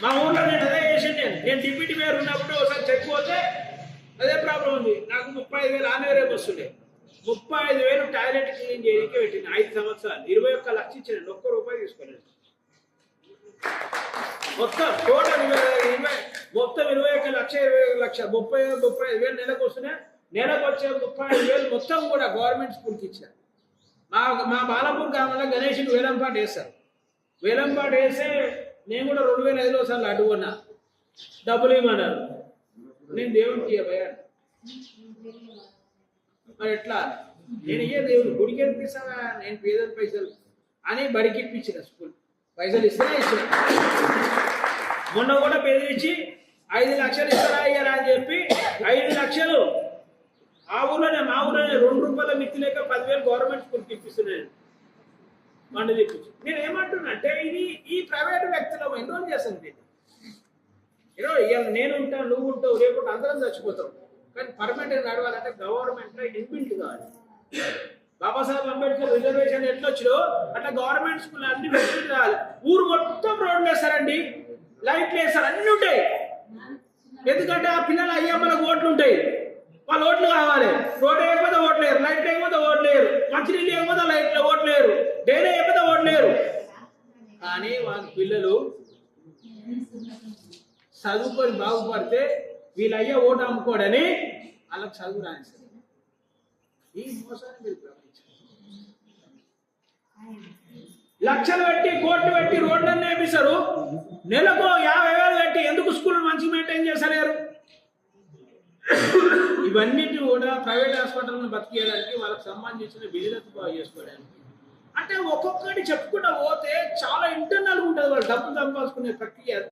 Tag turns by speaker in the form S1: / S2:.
S1: మా ఊళ్ళో నేను అదే చేసాను. నేను డిప్యూటీ మేయర్ ఉన్నప్పుడు ఒకసారి చెప్పుకోతే అదే ప్రాబ్లం ఉంది. నాకు 35,000 ఆనవరే వస్తుండే. 35,000 టాయిలెట్ క్లీన్ చేయడానికి పెట్టింది 5 సంవత్సరాలు. 21 లక్షలు ఇచ్చాను, ఒక్క రూపాయి తీసుకోలేదు. మొత్తం టోటల్ 21 లక్ష 21 లక్ష 35,000 నెలకు వస్తున్నాయి. నెలకు వచ్చే 35,000 మొత్తం కూడా గవర్నమెంట్ స్కూల్కి ఇచ్చారు. మా బాలాపూర్ గ్రామంలో గణేషుడు వేలంపాట వేస్తారు. వేలంపాట వేస్తే నేను కూడా 2005లో సార్లు అడుగున్నా, డబ్బులు ఇవ్వమన్నారు. నేను దేవుడికి ఇవ్వబోయాను. మరి ఎట్లా నేను ఇయ్యే దేవుడు గుడికి అనిపిస్తావా, నేను పేదల పైసలు అని బడికి ఇప్పించిన స్కూల్ పైసలు ఇస్తేనే ఇచ్చిన. మొన్న కూడా బెదిరించి 5 లక్షలు ఇస్తారా అయ్యారా అని చెప్పి 5 లక్షలు మా ఊర్లోనే 2 రూపాయల మిత్తి లేక 10,000 గవర్నమెంట్ స్కూల్కి ఇప్పిస్తున్నాను. మండు తెప్పించి నేను ఏమంటున్నా అంటే ఇది ఈ ప్రైవేట్ వ్యక్తులు ఎన్రోల్ చేస్తాను. నేను ఉంటాను, నువ్వు ఉంటావు, రేపు అందరం చచ్చిపోతాం. కానీ పర్మనెంట్ నడవాలంటే గవర్నమెంట్లో ఇన్బిల్ట్ కావాలి. బాబాసాహెబ్ అంబేద్కర్ రిజర్వేషన్ ఎట్లా వచ్చినో అట్లా గవర్నమెంట్ స్కూల్ అన్ని వ్యక్తులు రావాలి. ఊరు మొత్తం రోడ్లు వేస్తారండి, లైట్లు వేస్తారు, అన్ని ఉంటాయి. ఎందుకంటే ఆ పిల్లలు అయ్యమ్మలకు ఓట్లు ఉంటాయి, వాళ్ళు ఓట్లు కావాలి. రోడ్ వేయకపోతే ఓట్లేరు, లైట్ వేయకపోతే ఓట్లేరు, మంచినీళ్ళు వేయకపోతే లైట్లు ఓట్లేరు, డైరీ వేయకపోతే ఓట్లేరు. కానీ వాళ్ళ పిల్లలు చదువుకొని బాగుపడితే వీళ్ళు అయ్యే ఓటు అమ్ముకోడని వాళ్ళకి చదువు రానిస్తారు. ఈ మోసాన్ని మీరు గమనించారు. లక్షలు పెట్టి కోట్లు పెట్టి రోడ్లను నేర్పిస్తారు. నెలకు 50,000 పెట్టి ఎందుకు స్కూల్ మంచి మెయింటైన్ చేసలేరు? ఇవన్నిటి కూడా ప్రైవేట్ హాస్పిటల్ని బతికేయడానికి వాళ్ళకి సంబంధించిన బిజినెస్ బాగా చేసుకోవడానికి. అంటే ఒక్కొక్కటి చెప్పుకుంటూ పోతే చాలా ఇంటర్నల్ ఉంటుంది వాళ్ళు డబ్బులు సంపాదించుకునే ప్రక్రియ.